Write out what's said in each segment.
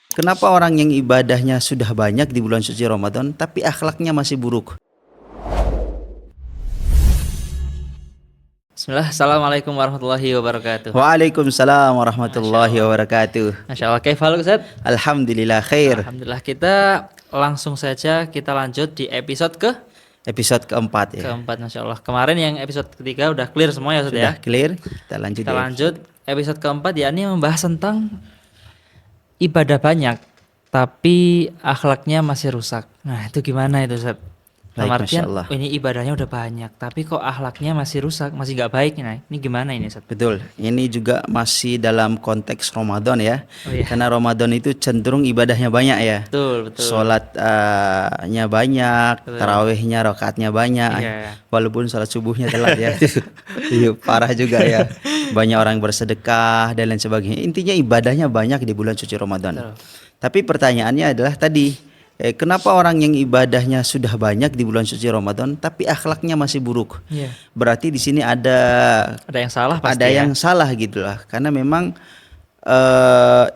Kenapa orang yang ibadahnya sudah banyak di bulan suci Ramadan tapi akhlaknya masih buruk? Bismillah, Assalamualaikum warahmatullahi wabarakatuh. Waalaikumsalam Masya warahmatullahi Allah. wabarakatuh. Masya Allah, kaifal Ustaz? Alhamdulillah khair. Alhamdulillah, kita langsung saja kita lanjut di episode Episode keempat ya. keempat. Masya Allah, kemarin yang episode ketiga udah clear semua ya Ustaz ya. Sudah clear. Kita lanjut Kita ya. lanjut episode keempat, yakni membahas tentang ibadah banyak tapi akhlaknya masih rusak. Nah, itu gimana itu Ustaz? Dalam Baik, artian, Masya Allah. ini ibadahnya udah banyak tapi kok akhlaknya masih rusak, masih nggak baik. Nah, ini gimana ini Ustaz? Betul. Ini juga masih dalam konteks Ramadan ya. Oh iya. Karena Ramadan itu cenderung ibadahnya banyak ya. Betul, betul. Sholatnya banyak, Betul. tarawihnya, rakaatnya banyak. Iya. Walaupun sholat subuhnya telat ya. Iya, parah juga ya. Banyak orang bersedekah dan lain sebagainya. Intinya ibadahnya banyak di bulan suci Ramadan. Betul. Tapi pertanyaannya adalah tadi, kenapa orang yang ibadahnya sudah banyak di bulan suci Ramadan tapi akhlaknya masih buruk? Iya. Berarti di sini ada Ada yang salah pasti ada ya. yang salah gitu lah. Karena memang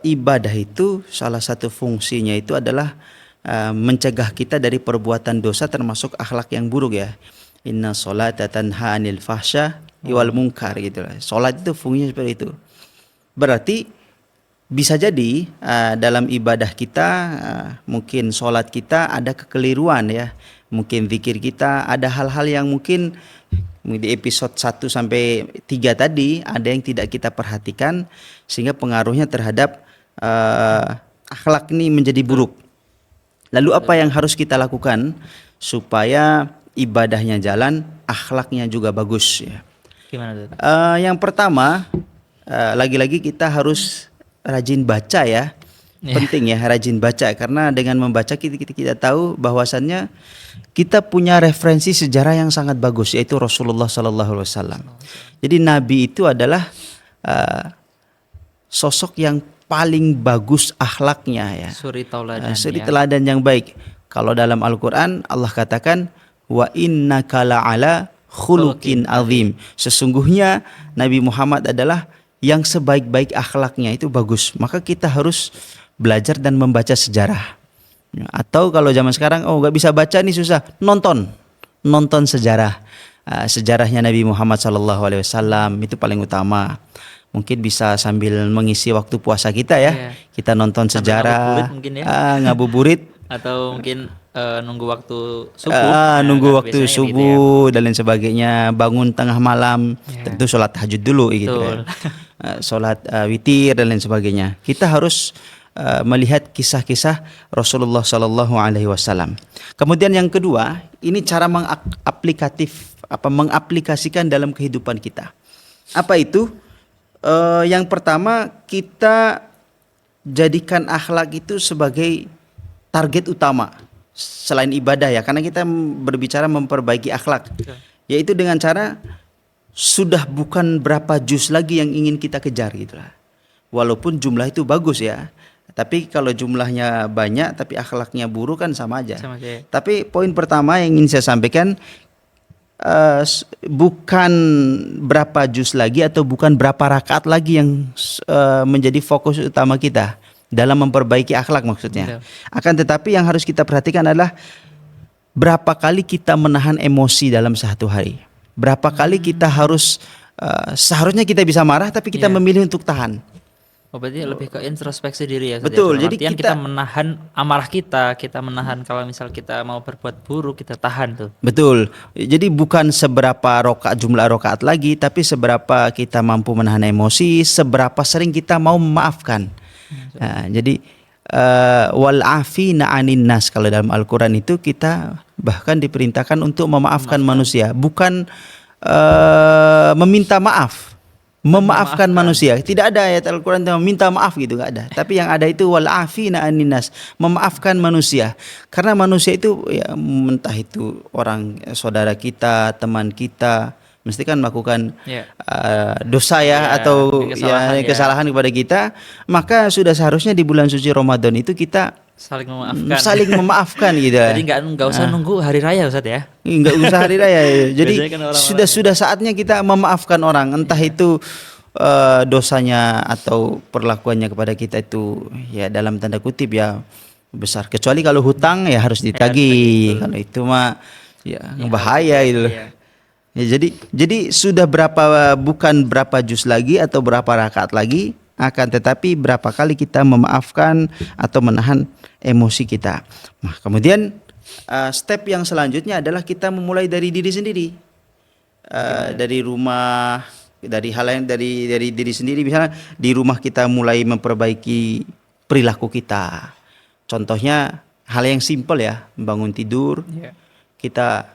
ibadah itu salah satu fungsinya itu adalah mencegah kita dari perbuatan dosa termasuk akhlak yang buruk ya. Inna sholata tanha anil fahsya wal munkar gitu lah. Salat itu fungsinya seperti itu. Berarti bisa jadi dalam ibadah kita mungkin sholat kita ada kekeliruan ya. Mungkin zikir kita ada hal-hal yang mungkin di episode 1 sampai 3 tadi ada yang tidak kita perhatikan sehingga pengaruhnya terhadap akhlak ini menjadi buruk. Lalu apa yang harus kita lakukan supaya ibadahnya jalan, akhlaknya juga bagus ya. Gimana tuh? Yang pertama lagi-lagi kita harus rajin baca ya. Iya. Penting ya rajin baca karena dengan membaca kita tahu bahwasannya kita punya referensi sejarah yang sangat bagus yaitu Rasulullah Sallallahu Alaihi Wasallam. Jadi Nabi itu adalah sosok yang paling bagus akhlaknya ya. Suri tauladan Suri ya. teladan yang baik. Kalau dalam Al-Quran Allah katakan wa innaka la'ala khuluqin azim. Sesungguhnya Nabi Muhammad adalah yang sebaik-baik akhlaknya itu bagus. Maka kita harus belajar dan membaca sejarah. Atau kalau zaman sekarang nggak bisa baca nih susah, nonton sejarah. Sejarahnya Nabi Muhammad SAW itu paling utama. Mungkin bisa sambil mengisi waktu puasa kita ya. Iya. Kita nonton Sambil sejarah, ngabuburit mungkin ya. ngabuburit. Atau mungkin nunggu waktu subuh. Nunggu Nah, waktu biasanya gitu subuh dan lain sebagainya, bangun tengah malam, Ya. tentu sholat tahajud dulu gitu Betul. ya. Sholat witir dan lain sebagainya. Kita harus melihat kisah-kisah Rasulullah Sallallahu Alaihi Wasallam. Kemudian yang kedua, ini cara mengaplikasikan dalam kehidupan kita. Apa itu? Yang pertama, kita jadikan akhlak itu sebagai target utama selain ibadah ya, karena kita berbicara memperbaiki akhlak, yaitu dengan cara sudah bukan berapa juz lagi yang ingin kita kejar gitu lah. Walaupun jumlah itu bagus ya, tapi kalau jumlahnya banyak tapi akhlaknya buruk kan sama aja. Sama aja. Tapi poin pertama yang ingin saya sampaikan bukan berapa juz lagi atau bukan berapa rakaat lagi yang menjadi fokus utama kita dalam memperbaiki akhlak maksudnya. Betul. Akan tetapi yang harus kita perhatikan adalah berapa kali kita menahan emosi dalam satu hari. Berapa kali kita harus seharusnya kita bisa marah tapi kita Iya. memilih untuk tahan. Oh, berarti lebih ke introspeksi diri ya. Ustaz, Betul, ya? Dalam jadi artian kita- kita menahan amarah kita menahan kalau misal kita mau berbuat buruk, kita tahan tuh. Betul. Jadi bukan seberapa jumlah rokaat lagi, tapi seberapa kita mampu menahan emosi, seberapa sering kita mau memaafkan. Nah, jadi wal afina anin nas, kalau dalam Al-Qur'an itu kita bahkan diperintahkan untuk memaafkan manusia, bukan meminta maaf. Memaafkan manusia. Tidak ada ayat Al-Quran yang meminta maaf gitu, nggak ada. Tapi yang ada itu wal afina anin nas, memaafkan manusia. Karena manusia itu ya entah itu orang saudara kita, teman kita, mesti kan melakukan Ya. dosa ya, Ya, atau kesalahan ya. kesalahan kepada kita, maka sudah seharusnya di bulan suci Ramadan itu kita Saling memaafkan. saling memaafkan gitu. Jadi nggak usah nunggu hari raya Ustaz ya. Nggak usah hari raya. Jadi Biasanya kan orang-orang sudah saatnya kita memaafkan orang, entah itu dosanya atau perlakuannya kepada kita itu ya dalam tanda kutip ya besar. Kecuali kalau hutang ya harus ditagih. Kalau itu mah ya bahaya itu. Iya. Ya, jadi sudah bukan berapa juz lagi atau berapa rakaat lagi, akan tetapi berapa kali kita memaafkan atau menahan emosi kita. Nah, kemudian step yang selanjutnya adalah kita memulai dari diri sendiri. Dari rumah, dari hal yang dari diri sendiri. Misalnya di rumah kita mulai memperbaiki perilaku kita. Contohnya hal yang simpel ya, bangun tidur, kita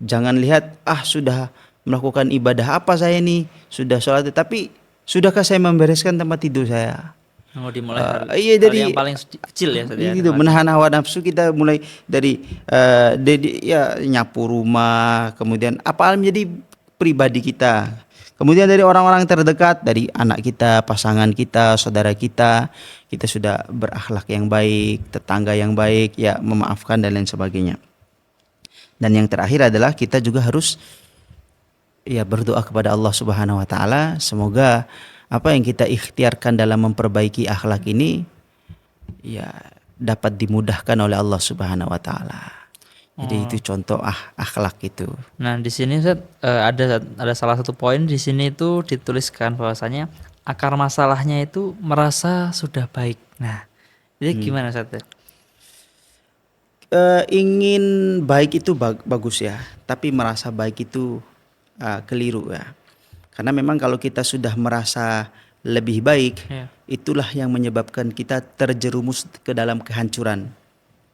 jangan lihat sudah melakukan ibadah apa saya nih, sudah sholat, tapi sudahkah saya membereskan tempat tidur saya? Oh, dimulai Iya, dari yang paling kecil ya, Ustaz, ya. gitu, menahan hawa nafsu kita mulai dari ya nyapu rumah, kemudian apa menjadi pribadi kita. Kemudian dari orang-orang terdekat, dari anak kita, pasangan kita, saudara kita sudah berakhlak yang baik, tetangga yang baik, ya memaafkan dan lain sebagainya. Dan yang terakhir adalah kita juga harus ya berdoa kepada Allah Subhanahu wa taala, semoga apa yang kita ikhtiarkan dalam memperbaiki akhlak ini ya dapat dimudahkan oleh Allah Subhanahu wa taala. Jadi itu contoh akhlak itu. Nah, di sini Ustaz, ada salah satu poin di sini itu dituliskan bahwasanya akar masalahnya itu merasa sudah baik. Nah, itu gimana Ustaz? Ingin baik itu bagus ya, tapi merasa baik itu keliru ya. Karena memang kalau kita sudah merasa lebih baik, itulah yang menyebabkan kita terjerumus ke dalam kehancuran.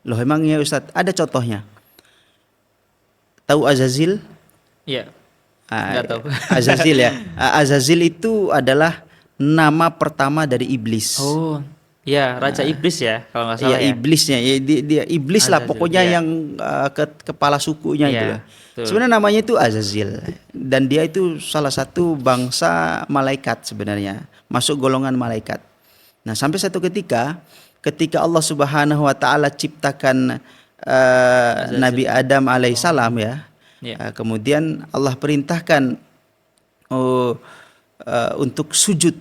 Loh, emangnya Ustadz ada contohnya? Tahu Azazil? Iya. Enggak tahu. Azazil ya. Azazil itu adalah nama pertama dari iblis. Oh. Ya, Raja Iblis ya, kalau nggak salah ya. Iblisnya, ya dia iblis lah pokoknya yang kepala sukunya itu. Sebenarnya namanya itu Azazil, dan dia itu salah satu bangsa malaikat sebenarnya, masuk golongan malaikat. Nah, sampai satu ketika Allah Subhanahu wa taala ciptakan Nabi Adam alaihissalam ya. Kemudian Allah perintahkan untuk sujud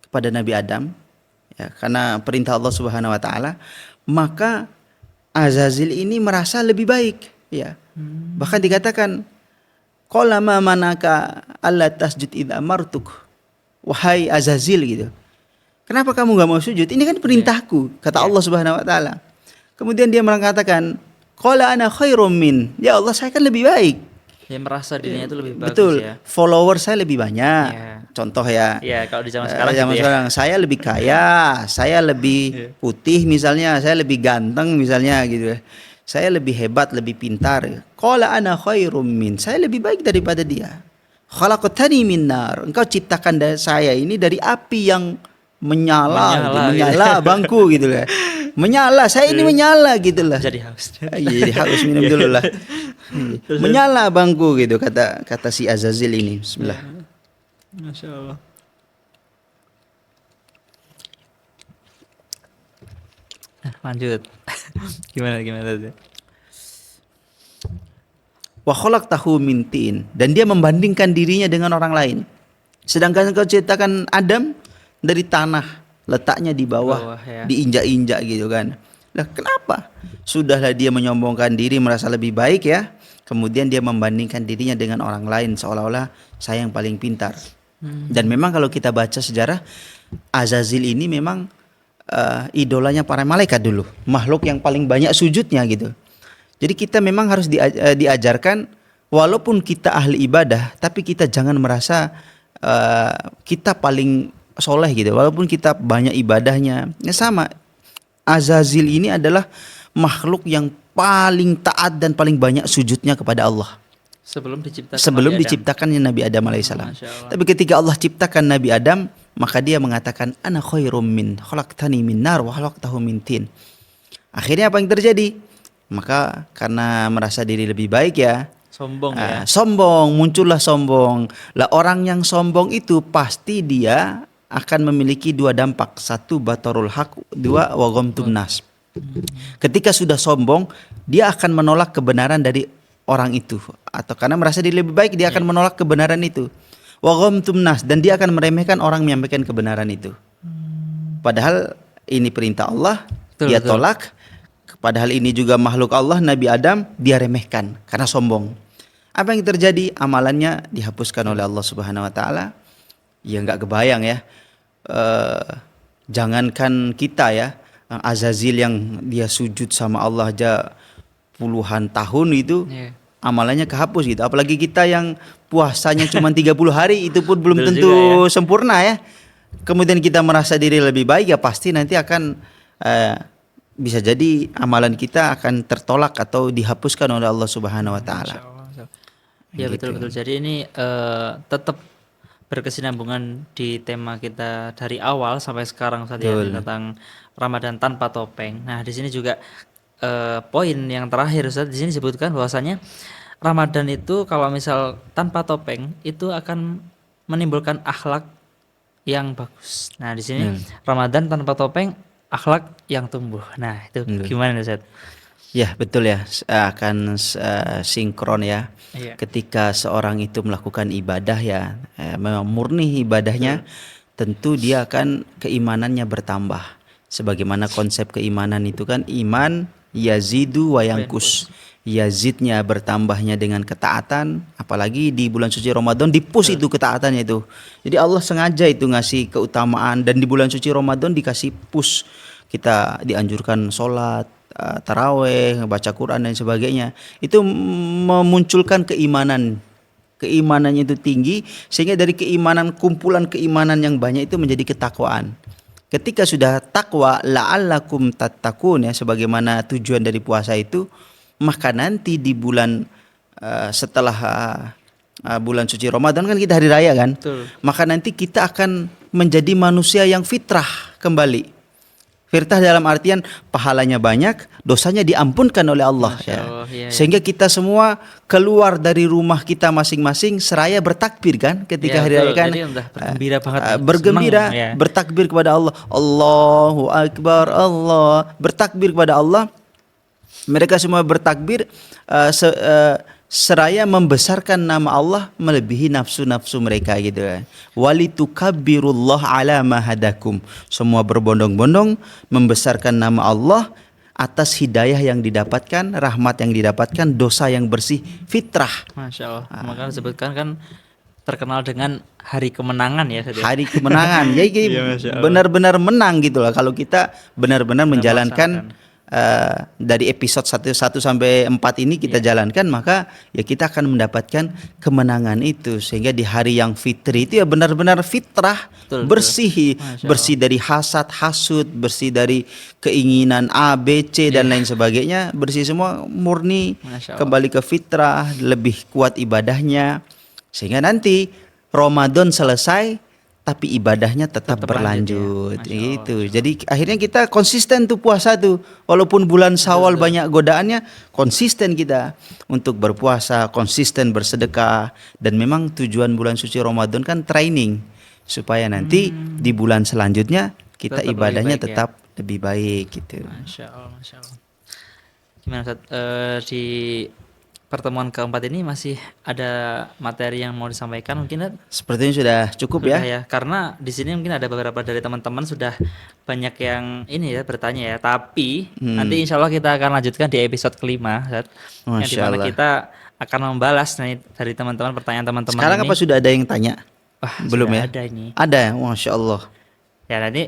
kepada Nabi Adam. Ya, karena perintah Allah Subhanahu wa taala, maka Azazil ini merasa lebih baik ya. Bahkan dikatakan qala ma manaka alla tasjud idza amartuk, wahai Azazil gitu. Kenapa kamu enggak mau sujud? Ini kan perintahku, kata Allah Subhanahu wa taala. Kemudian dia mengatakan qala ana khairum min, ya Allah saya kan lebih baik. Dia merasa dirinya itu lebih bagus. Betul, ya. Follower saya lebih banyak. Contoh ya. Iya, kalau di zaman sekarang sekarang saya lebih kaya, saya lebih putih misalnya, saya lebih ganteng misalnya gitu ya. Saya lebih hebat, lebih pintar. Qala ana khairum min, saya lebih baik daripada dia. Khalaqtani min nar, engkau ciptakan saya ini dari api yang menyala bangku gitu lah. Menyala, saya ini menyala gitu lah. Jadi haus. Jadi haus, minum dulu lah. Menyala bangku gitu kata si Azazil ini. Bismillah. Masya Allah. Lanjut. Gimana tadi? Wa khalaqtahu min tin, dan dia membandingkan dirinya dengan orang lain. Sedangkan engkau ciptakan Adam dari tanah, letaknya di bawah ya. Diinjak-injak gitu kan. Lah kenapa? Sudahlah dia menyombongkan diri, merasa lebih baik ya. Kemudian dia membandingkan dirinya dengan orang lain seolah-olah saya yang paling pintar. Dan memang kalau kita baca sejarah, Azazil ini memang idolanya para malaikat dulu, makhluk yang paling banyak sujudnya gitu. Jadi kita memang harus diajarkan, walaupun kita ahli ibadah, tapi kita jangan merasa kita paling soleh gitu. Walaupun kita banyak ibadahnya, ya sama. Azazil ini adalah makhluk yang paling taat dan paling banyak sujudnya kepada Allah. Sebelum diciptakannya Nabi Adam alaihissalam. Tapi ketika Allah ciptakan Nabi Adam, maka dia mengatakan ana khairum min, khalaqtani min nar wa khalaqtahu min tin. Akhirnya apa yang terjadi? Maka karena merasa diri lebih baik ya, sombong, muncullah sombong. Lah orang yang sombong itu pasti dia akan memiliki dua dampak. Satu, batarul haq, dua, wa ghamtun nas. Ketika sudah sombong, dia akan menolak kebenaran dari orang itu, atau karena merasa diri lebih baik dia akan menolak kebenaran itu. wa ghamtum nas, dan dia akan meremehkan orang menyampaikan kebenaran itu. Padahal ini perintah Allah, Betul, dia betul. tolak. Padahal ini juga makhluk Allah, Nabi Adam, dia remehkan karena sombong. Apa yang terjadi? Amalannya dihapuskan oleh Allah Subhanahu wa taala. Ya nggak kebayang ya. Jangankan kita ya, Azazil yang dia sujud sama Allah aja puluhan tahun itu, Iya. amalannya kehapus gitu. Apalagi kita yang puasanya cuma 30 hari, itu pun belum Betul tentu juga sempurna ya. Kemudian kita merasa diri lebih baik, ya pasti nanti akan bisa jadi amalan kita akan tertolak atau dihapuskan oleh Allah Subhanahu wa taala. Masya Allah, Masya Allah. Ya Gitu. betul-betul. Jadi ini tetap berkesinambungan di tema kita dari awal sampai sekarang Ustaz ya, Betul. tentang Ramadan tanpa topeng. Nah, di sini juga poin yang terakhir Ustaz, di sini disebutkan bahwasanya Ramadan itu kalau misal tanpa topeng itu akan menimbulkan akhlak yang bagus. Nah, di sini Ramadan tanpa topeng, akhlak yang tumbuh. Nah, itu gimana Ustaz? Ya betul ya, akan sinkron ya. Iya. Ketika seorang itu melakukan ibadah ya, memang murni ibadahnya, tentu dia akan keimanannya bertambah. Sebagaimana konsep keimanan itu kan, iman yazidu wa yankus. Yazidnya bertambahnya dengan ketaatan, apalagi di bulan suci Ramadan dipus itu ketaatannya itu. Jadi Allah sengaja itu ngasih keutamaan, dan di bulan suci Ramadan dikasih push. Kita dianjurkan sholat, taraweh, baca Quran dan sebagainya. Itu memunculkan keimanan. Keimanannya itu tinggi, sehingga dari keimanan, kumpulan keimanan yang banyak itu menjadi ketakwaan. Ketika sudah takwa, la'allakum tattaqun ya, sebagaimana tujuan dari puasa itu, maka nanti di bulan setelah bulan suci Ramadan kan kita hari raya kan, Betul. maka nanti kita akan menjadi manusia yang fitrah kembali. Fitrah dalam artian pahalanya banyak, dosanya diampunkan oleh Allah Masya ya. Allah, iya, iya. Sehingga kita semua keluar dari rumah kita masing-masing seraya bertakbir kan ketika Ya, hari raya betul. kan. Jadi udah bergembira banget, Bergembira, seneng, ya. bertakbir kepada Allah. Allahu Akbar, Allah. Bertakbir kepada Allah. Mereka semua bertakbir seraya membesarkan nama Allah melebihi nafsu-nafsu mereka gitu kan. Walitukabbirullah ala ma hadakum. Semua berbondong-bondong membesarkan nama Allah atas hidayah yang didapatkan, rahmat yang didapatkan, dosa yang bersih, fitrah. Masya Allah. Maka disebutkan kan terkenal dengan hari kemenangan ya Ustaz ya? Hari kemenangan. Jadi Iya, Masya Allah. benar-benar menang gitu lah kalau kita benar-benar menjalankan melaksanakan. dari episode 1 sampai 4 ini kita jalankan, maka ya kita akan mendapatkan kemenangan itu. Sehingga di hari yang fitri itu ya benar-benar fitrah, Betul, bersih, Masya bersih dari hasad, hasud, bersih dari keinginan A, B, C dan lain sebagainya, bersih semua, murni, Masya Allah. kembali ke fitrah, lebih kuat ibadahnya. Sehingga nanti Ramadan selesai tapi ibadahnya tetap Tetap berlanjut lanjut ya. Masya gitu. Jadi akhirnya kita konsisten tuh puasa tuh. Walaupun bulan Syawal banyak godaannya, konsisten kita untuk berpuasa, konsisten bersedekah, dan memang tujuan bulan suci Ramadan kan training supaya nanti di bulan selanjutnya kita Tetap lebih ibadahnya baik ya. tetap lebih baik gitu. Masya Allah, Masya Allah. Gimana Ustaz? Di pertemuan keempat ini masih ada materi yang mau disampaikan mungkin Ustaz? Sepertinya sudah cukup Sudah ya. ya, karena di sini mungkin ada beberapa dari teman-teman sudah banyak yang ini ya bertanya ya. Tapi nanti insya Allah kita akan lanjutkan di episode kelima, Ustaz. Yang Masya dimana Allah. kita akan membalas nih dari teman-teman pertanyaan teman-teman Sekarang ini. apa sudah ada yang tanya? Wah, Belum sudah ya? ada ini. Ada, Masya Allah. Ya nanti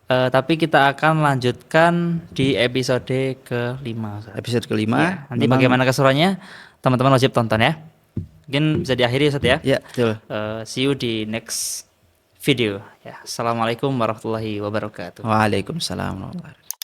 tapi kita akan lanjutkan di episode kelima, Ustaz. Episode Ya, kelima. nanti memang- bagaimana keseruannya teman-teman wajib tonton ya. Mungkin bisa diakhiri Ustaz ya. Ya, betul. See you di next video. Ya, assalamualaikum warahmatullahi wabarakatuh. Waalaikumsalam warahmatullahi wabarakatuh.